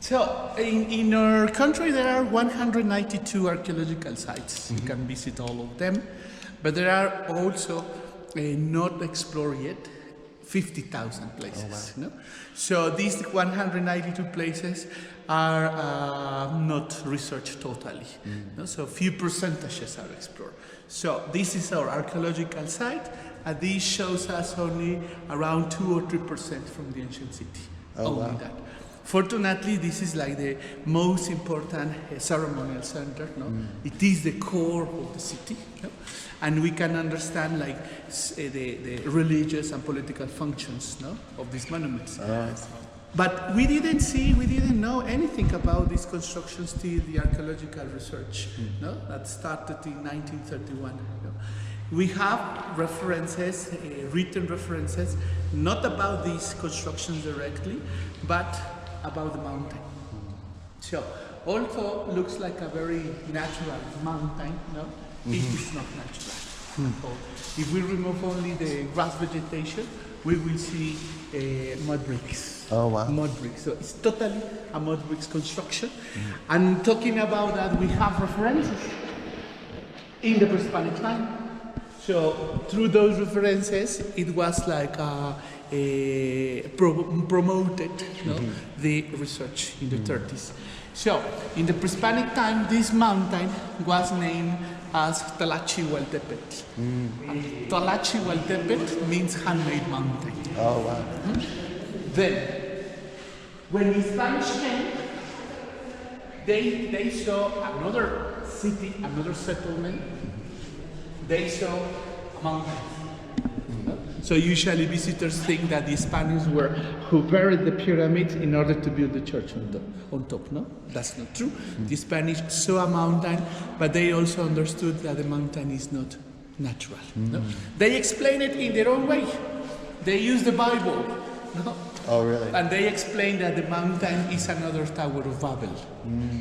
So, in our country there are 192 archaeological sites. You can visit all of them, but there are also not explored yet 50,000 places. Oh, wow. No? So these 192 places are not researched totally. No? So few percentages are explored. So this is our archaeological site, and this shows us only around 2 or 3% from the ancient city. Oh, only wow. that. Fortunately, this is like the most important ceremonial center. No? It is the core of the city, no? And we can understand like the religious and political functions, no, of these monuments. But we didn't know anything about these constructions till the archaeological research, no, that started in 1931. No? We have references, written references, not about these constructions directly, but about the mountain. So, although looks like a very natural mountain, no, it is not natural. If we remove only the grass vegetation, we will see mud bricks. Oh, wow. Mud bricks. So it's totally a mud bricks construction. And talking about that, we have references in the Pre-Hispanic time. So through those references, it was like promoted, no, the research in the 30s. So in the Pre-Hispanic time, this mountain was named as Tlachihualtepetl. And Tlachihualtepetl means handmade mountain. Oh, wow. Then, when the Spanish came, they saw another city, another settlement. They saw a mountain. So usually visitors think that the Spaniards were who buried the pyramids in order to build the church on top. No, that's not true. The Spanish saw a mountain, but they also understood that the mountain is not natural. No? They explain it in their own way. They use the Bible. No? Oh, really? And they explain that the mountain is another Tower of Babel.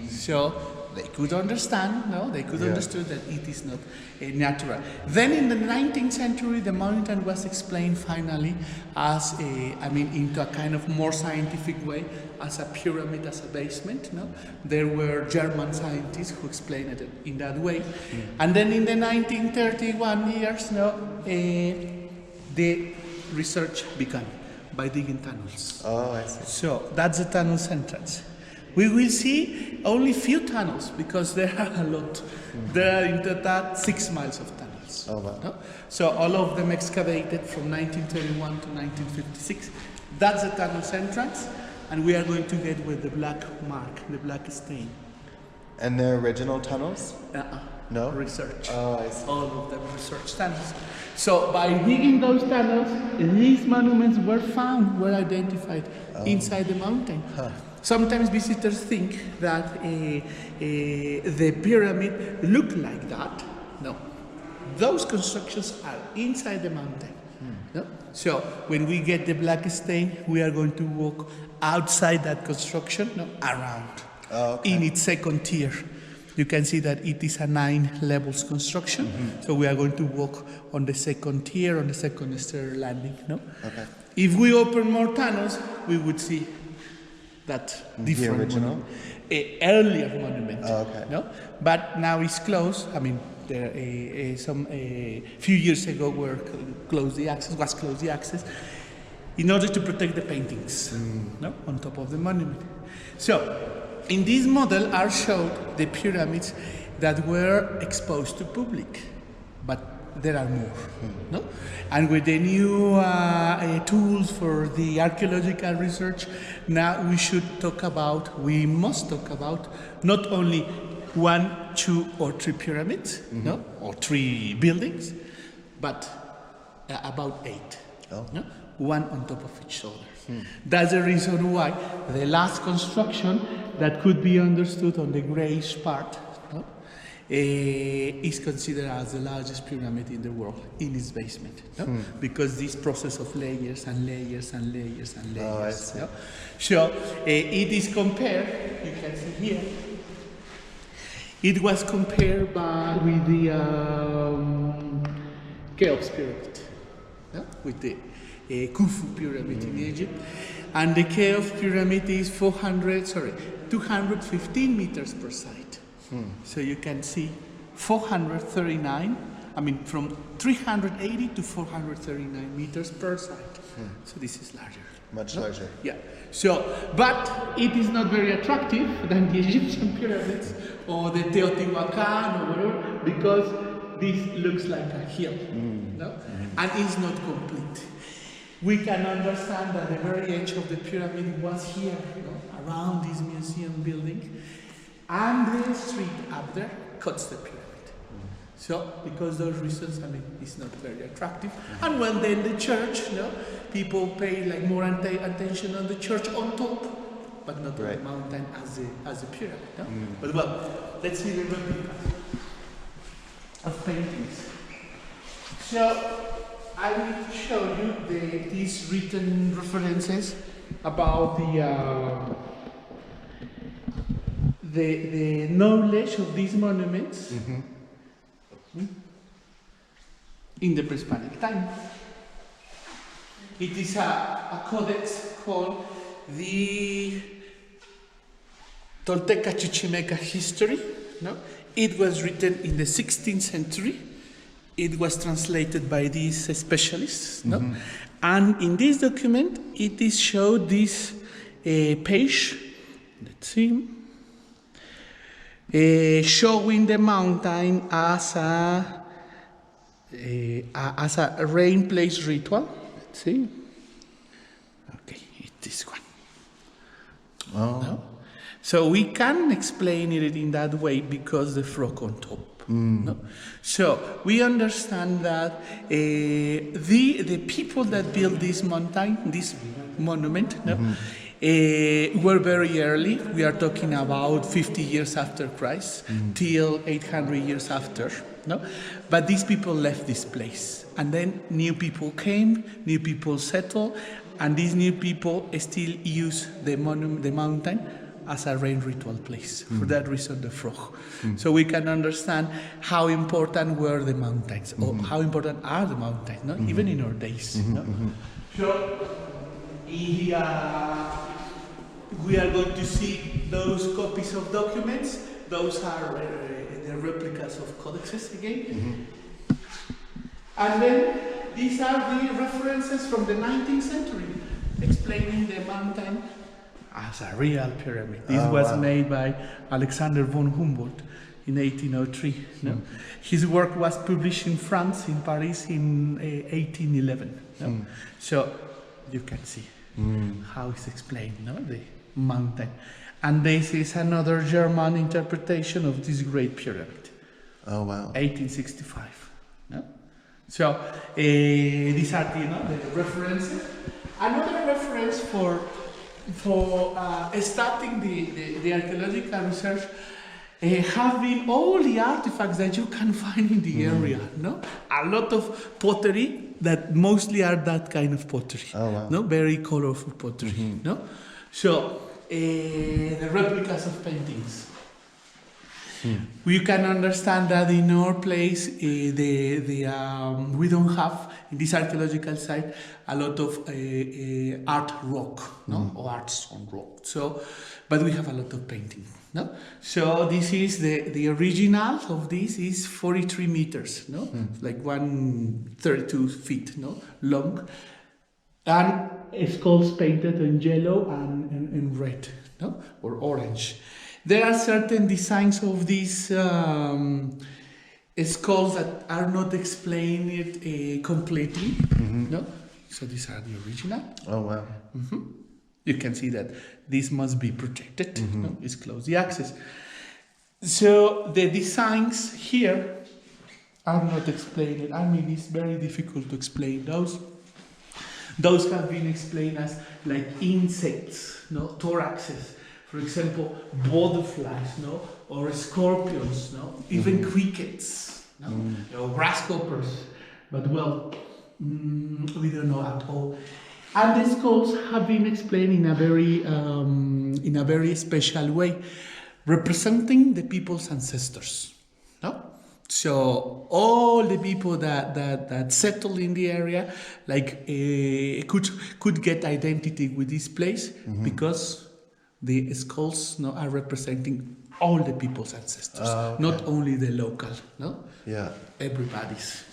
So they could understand, no? They could understand that it is not natural. Then in the 19th century, the mountain was explained finally as into a kind of more scientific way, as a pyramid, as a basement, no? There were German scientists who explained it in that way. And then in the 1931 years, the research began by digging tunnels. Oh, I see. So that's the tunnel's entrance. We will see only few tunnels because there are a lot. There are in total 6 miles of tunnels. Oh, wow. No? So all of them excavated from 1931 to 1956. That's the tunnel's entrance, and we are going to get with the black mark, the black stain. And they're original tunnels? No? Research. Oh, I see. All of them research tunnels. So by digging those tunnels, these monuments were found, were identified inside the mountain. Sometimes visitors think that the pyramid looked like that. No. Those constructions are inside the mountain. No? So when we get the black stain, we are going to walk outside that construction, around, in its second tier. You can see that it is a 9 levels construction. So we are going to walk on the second tier, on the second stair landing. No? Okay. If we open more tunnels, we would see that different original? Earlier monument. Okay. No? But now it's closed. I mean, there few years ago was closed the access in order to protect the paintings on top of the monument. So in this model are showed the pyramids that were exposed to public, but there are more. No? And with the new tools for the archaeological research, now we must talk about not only 1, 2, or 3 pyramids, no? Or 3 buildings, but about 8. No? One on top of each other. That's the reason why the last construction that could be understood on the grayish part is considered as the largest pyramid in the world in its basement. Because this process of layers and layers and layers and layers. Oh, I see. So it is compared, you can see here, it was compared with the Cheops pyramid, with the Khufu pyramid in Egypt, and the Cheops pyramid is 215 meters per side. So you can see 439, from 380 to 439 meters per side. So this is larger. Much larger. Yeah. So, but it is not very attractive than the Egyptian pyramids or the Teotihuacan or whatever, because this looks like a hill, no? And it's not complete. We can understand that the very edge of the pyramid was here, around this museum building, and the street up there cuts the pyramid. So, because those reasons, it's not very attractive. And well, then the church, people pay like more attention on the church on top, but not on the mountain as a pyramid. No? But well, let's see the replicas of paintings. So, I need to show you these written references about the knowledge of these monuments in the Pre-Hispanic time. It is a codex called the Tolteca Chichimeca History. No? It was written in the 16th century. It was translated by these specialists. No? And in this document, it is showed this page. Let's see. Showing the mountain as a rain place ritual. Let's see. Okay, it's this one. Oh. No? So we can explain it in that way because the frog on top. No? So we understand that the people that built this mountain, this monument, were very early. We are talking about 50 years after Christ, till 800 years after. No? But these people left this place. And then new people came, new people settled, and these new people still use the mountain as a rain ritual place. For that reason, the frog. So we can understand how important were the mountains, or how important are the mountains, no? Even in our days. No? So, we are going to see those copies of documents. Those are the replicas of codexes again. And then these are the references from the 19th century explaining the mountain as a real pyramid. This was made by Alexander von Humboldt in 1803. No? His work was published in France, in Paris, in 1811. No? So you can see how it's explained, no? The mountain. And this is another German interpretation of this great pyramid. Oh, wow. 1865. No? So these are the references. Another reference for starting the archaeological research have been all the artifacts that you can find in the area. No, a lot of pottery that mostly are that kind of pottery. Oh, wow. No, very colorful pottery. No, so the replicas of paintings. We can understand that in our place, we don't have in this archaeological site a lot of art rock, no, or arts on rock. So, but we have a lot of painting, no. So this is the original of this is 43 meters, no, like 132 feet, no, long, and skulls painted in yellow and red, no, or orange. There are certain designs of these skulls that are not explained completely. No, so these are the original. Oh, wow. You can see that this must be protected. No? It's closed the access. So the designs here are not explained. I mean, it's very difficult to explain those. Those have been explained as like insects, no, thoraxes. For example, butterflies, no, or scorpions, no, even crickets, no, or grasshoppers. But well, we don't know at all. And the skulls have been explained in a very special way, representing the people's ancestors, no. So all the people that settled in the area, like could get identity with this place because the skulls no, are representing all the people's ancestors, Okay. not only the local, no? Yeah. Everybody's.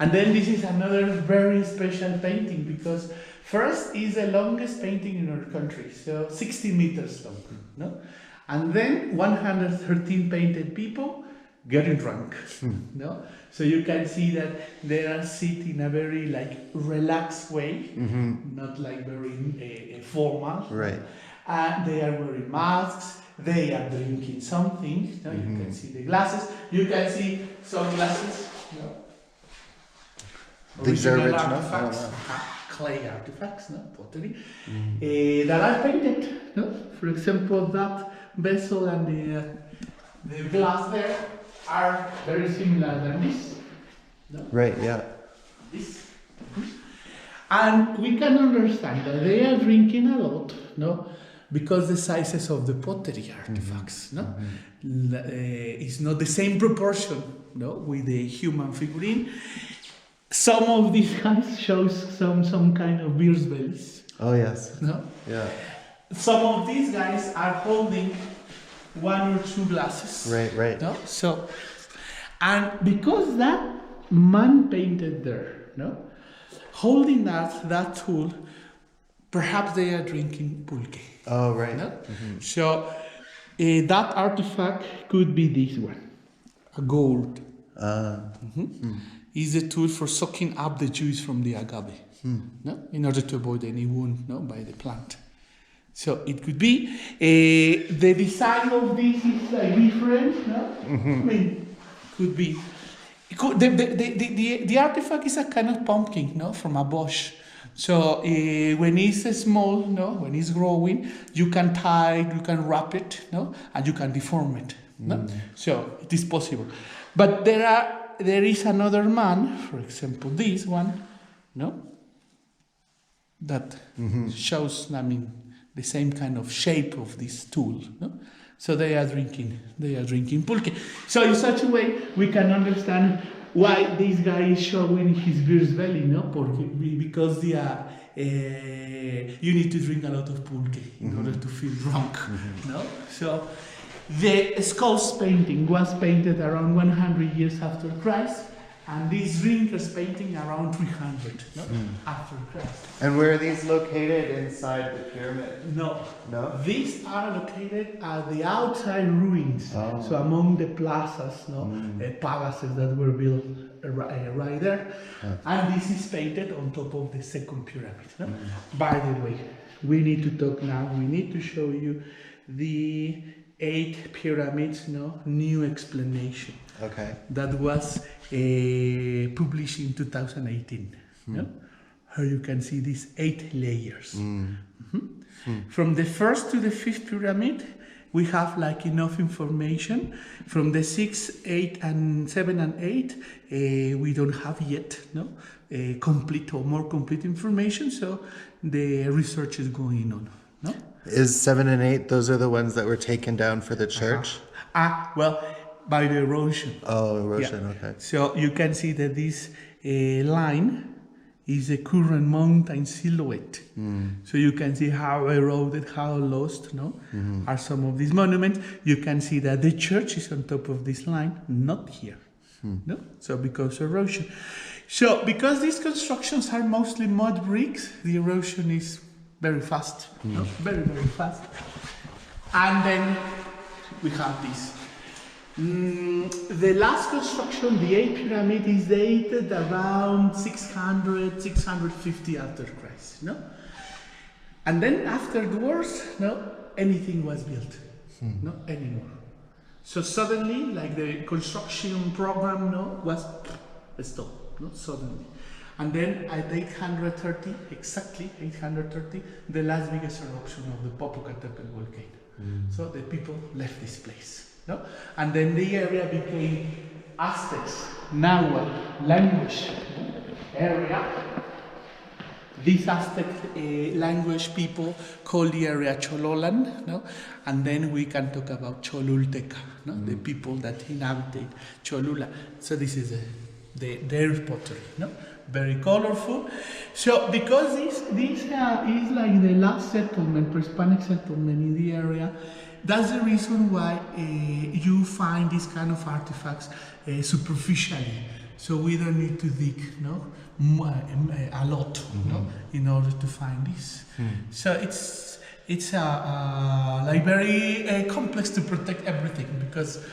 And then this is another very special painting because first is the longest painting in our country, so 60 meters long, no? And then 113 painted people getting drunk, no? So you can see that they are sitting in a very like relaxed way, not like very formal. Right. They are wearing masks. They are drinking something. No? You can see the glasses. You can see some glasses. No? These are original? artifacts, Oh, wow. clay artifacts, no? Pottery, that are painted. No? For example, that vessel and the glass there are very similar than this. No? Right, yeah. This. And we can understand that they are drinking a lot, no? Because the sizes of the pottery artifacts, no? It's not the same proportion, no? With the human figurine. Some of these guys shows some kind of beer's bellies, Oh, yes. no? Yeah. Some of these guys are holding one or two glasses. Right. No? So, and because that man painted there, no? Holding that tool, perhaps they are drinking pulque. Oh, right. No? So, that artifact could be this one, a gold. Is a tool for soaking up the juice from the agave, no? In order to avoid any wound, no, by the plant. So it could be the design of this is like different, no? I mean, could be. The artifact is a kind of pumpkin, no, from a bush. So when it's small, no, when it's growing, you can tie it, you can wrap it, no, and you can deform it, no. So it is possible, but there is another man, for example, this one, no, that shows, I mean, the same kind of shape of this tool, no? So they are drinking pulque. So in such a way, we can understand why this guy is showing his beer's belly, no? Because you need to drink a lot of pulque in order to feel drunk, no? So the skulls painting was painted around 100 years after Christ, and this drinkers painting around 300 no? After Christ. And where are these located inside the pyramid? No. These are located at the outside ruins. Oh. So among the plazas, no, palaces that were built right there. And this is painted on top of the second pyramid. No? By the way, we need to talk now. We need to show you the 8 pyramids, no, new explanation. Okay. That was published in 2018. No? Here you can see these 8 layers. From the first to the 5th pyramid, we have like enough information. From the 6, 8, and 7 and 8, we don't have yet complete or more complete information. So the research is going on. No? Is 7 and 8, those are the ones that were taken down for the church? Well, by the erosion. Oh, erosion, Yeah. okay. So you can see that this line is a current mountain silhouette. So you can see how eroded, how lost, are some of these monuments. You can see that the church is on top of this line, not here. No? So because erosion. So because these constructions are mostly mud bricks, the erosion is very fast, very, very fast. And then we have this. The last construction, the 8th pyramid, is dated around 600, 650 after Christ, no? And then afterwards, anything was built, not anymore. So suddenly, like the construction program, was stopped, suddenly. And then at 830, exactly 830, the last biggest eruption of the Popocatépetl volcano. So the people left this place. No? And then the area became Aztecs, Nahuatl language area. This Aztec language people call the area Chololan, and then we can talk about Cholulteca, the people that inhabited Cholula. So this is their pottery, no? Very colorful. So because this is like the last settlement, Pre-Hispanic settlement in the area, that's the reason why you find these kind of artifacts superficially. So we don't need to dig, no, a lot, no, in order to find this. So it's like very complex to protect everything, because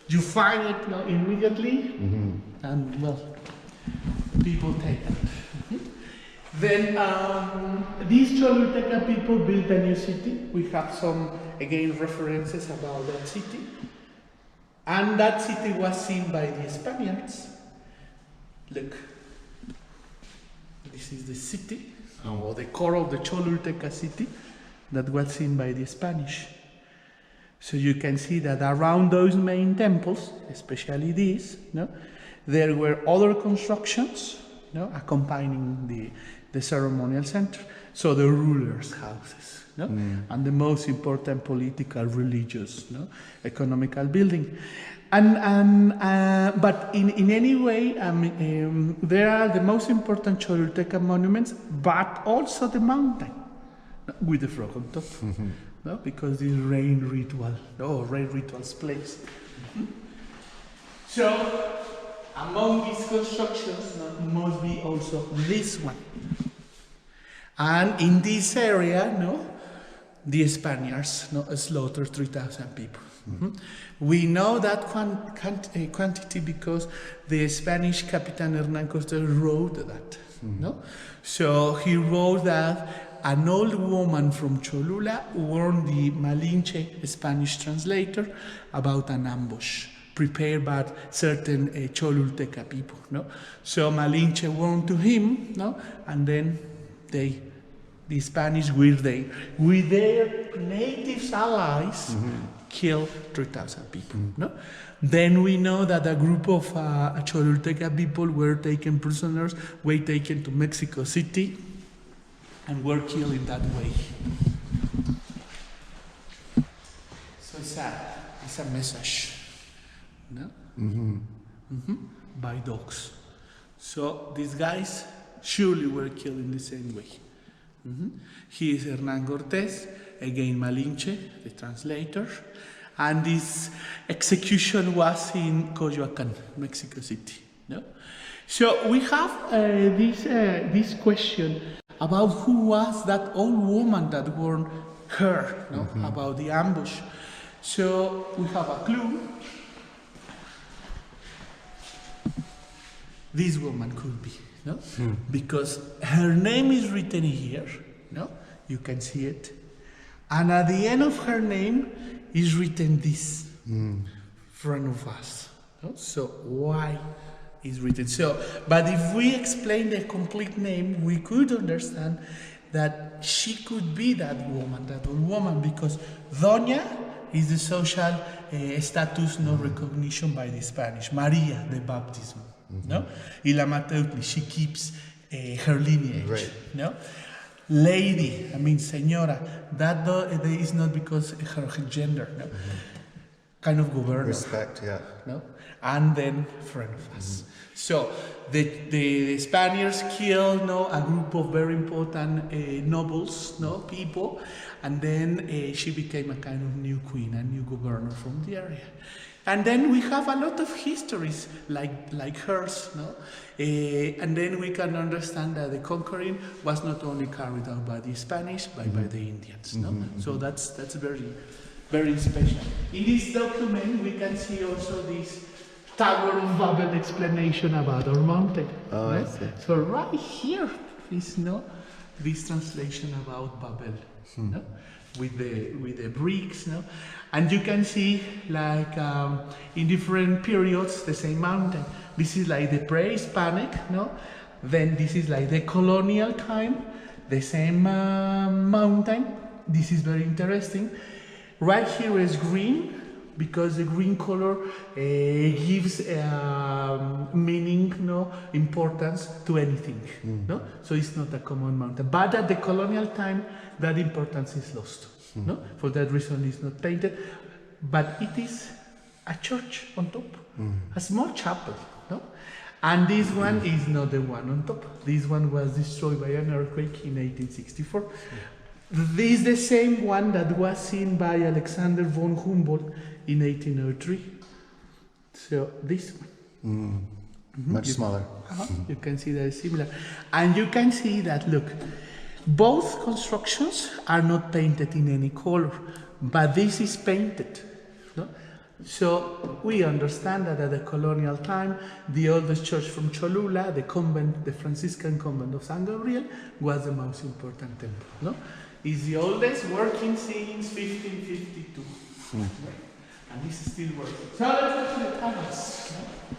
you find it, no, immediately, and well, people take it. Then these Cholulteca people built a new city. We have some, again, references about that city. And that city was seen by the Spaniards. Look, this is the city, or the core of the Cholulteca city that was seen by the Spanish. So you can see that around those main temples, especially these, no, there were other constructions, no, accompanying the ceremonial center. So the rulers' houses, no, and the most important political, religious, no, economical building. But in any way, there are the most important Cholulteca monuments, but also the mountain with the frog on top, no? Because this rain rituals place. So among these constructions, must be also this one. And in this area, no, the Spaniards, no, slaughtered 3,000 people. We know that quantity because the Spanish Capitan Hernán Cortés wrote that. No? So he wrote that an old woman from Cholula warned the Malinche Spanish translator about an ambush prepared by certain Cholulteca people. No? So Malinche warned to him, no? And then the Spanish with their native allies killed 3,000 people. No? Then we know that a group of Cholulteca people were taken prisoners, were taken to Mexico City, and were killed in that way. So it's a message, no? By dogs. So these guys surely were killed in the same way. He is Hernán Cortés, again Malinche, the translator, and this execution was in Coyoacán, Mexico City. No? So we have this question about who was that old woman that warned her, no? About the ambush. So we have a clue. This woman could be, no? Because her name is written here, no? You can see it. And at the end of her name is written this, front of us. No? So why is written? So, but if we explain the complete name, we could understand that she could be that woman, that old woman, because Doña is the social status, no recognition by the Spanish. Maria, the baptism. No? Y la Mateutli, she keeps her lineage. Right. No? Lady, I mean señora, that is not because her gender, no? Kind of governor. Respect, yeah. No? And then friend of us. So the Spaniards killed, no, a group of very important nobles, no, people, and then she became a kind of new queen, a new governor from the area. And then we have a lot of histories like hers, no? And then we can understand that the conquering was not only carried out by the Spanish, but by the Indians, no? So that's very, very special. In this document, we can see also this Tower of Babel explanation about our mountain. Oh, no? I see. So right here is, no, this translation about Babel, no? With the bricks, no? And you can see, like, in different periods, the same mountain. This is like the Pre-Hispanic, no? Then this is like the colonial time, the same mountain. This is very interesting. Right here is green, because the green color gives meaning, no, importance to anything, no? So it's not a common mountain. But at the colonial time, that importance is lost. No? For that reason, it's not painted, but it is a church on top, a small chapel, no? And this one is not the one on top. This one was destroyed by an earthquake in 1864. This is the same one that was seen by Alexander von Humboldt in 1803. So this one. Much smaller. You can see that it's similar. And you can see that, look, both constructions are not painted in any color, but this is painted. No? So we understand that at the colonial time, the oldest church from Cholula, the convent, the Franciscan convent of San Gabriel, was the most important temple. No? It's the oldest, working since 1552. And this is still working. So let's go to the tunnels. No?